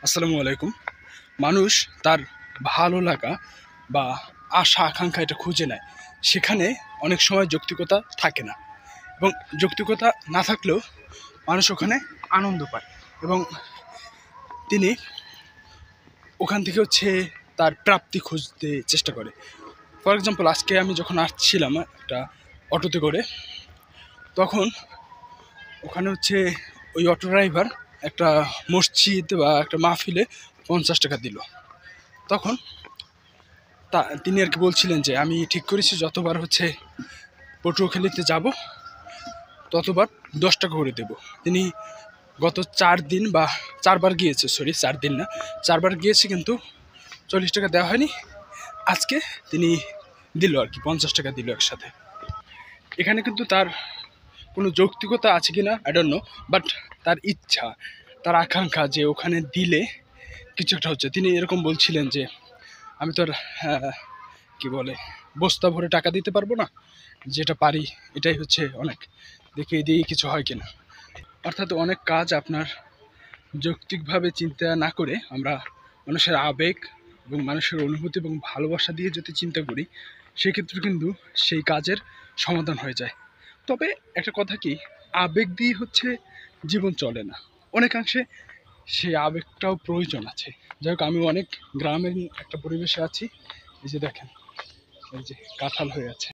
আসসালামু আলাইকুম। মানুষ তার ভালো লাগা বা আশা আকাঙ্ক্ষা এটা খুঁজে নেয়, সেখানে অনেক সময় যৌক্তিকতা থাকে না, এবং যৌক্তিকতা না থাকলেও মানুষ ওখানে আনন্দ পায় এবং তিনি ওখান থেকে তার প্রাপ্তি খুঁজতে চেষ্টা করে। ফর এক্সাম্পল, আজকে আমি যখন আসছিলাম একটা অটোতে করে, তখন ওখানে ওই অটো ড্রাইভার একটা মসজিদ বা একটা মাহফিলে 50 টাকা দিল। তখন তিনি আর কি বলছিলেন যে আমি ঠিক করেছি যতবার পটুয়াখালীতে যাব ততবার 10 টাকা করে দেব। তিনি গত 4 দিন বা 4বার গিয়েছে, 4 দিন না, 4বার গিয়েছে, কিন্তু 40 টাকা দেওয়া হয়নি। আজকে তিনি দিল আর কি, 50 টাকা দিল একসাথে। এখানে কিন্তু তার কোনো যৌক্তিকতা আছে কিনা আই ডোন্ট নো, বাট তার ইচ্ছা, তার আকাঙ্ক্ষা যে ওখানে দিলে কিছু একটা হচ্ছে। তিনি এরকম বলছিলেন যে আমি তো আর কি বলে বস্তা ভরে টাকা দিতে পারবো না, যেটা পারি এটাই অনেক, দেখে দিয়ে কিছু হয় কিনা। অর্থাৎ অনেক কাজ আপনার যৌক্তিকভাবে চিন্তা না করে আমরা মানুষের আবেগ এবং মানুষের অনুভূতি এবং ভালোবাসা দিয়ে যদি চিন্তা করি, সেক্ষেত্রে কিন্তু সেই কাজের সমাধান হয়ে যায়। তবে একটা কথা কি, আবেগ দিয়ে জীবন চলে না, অনেকাংশে সেই আবেগটাও প্রয়োজন আছে। যাই হোক, আমি অনেক গ্রামের একটা পরিবেশে আছি। এই যে দেখেন, এই যে কাঁঠাল হয়ে আছে।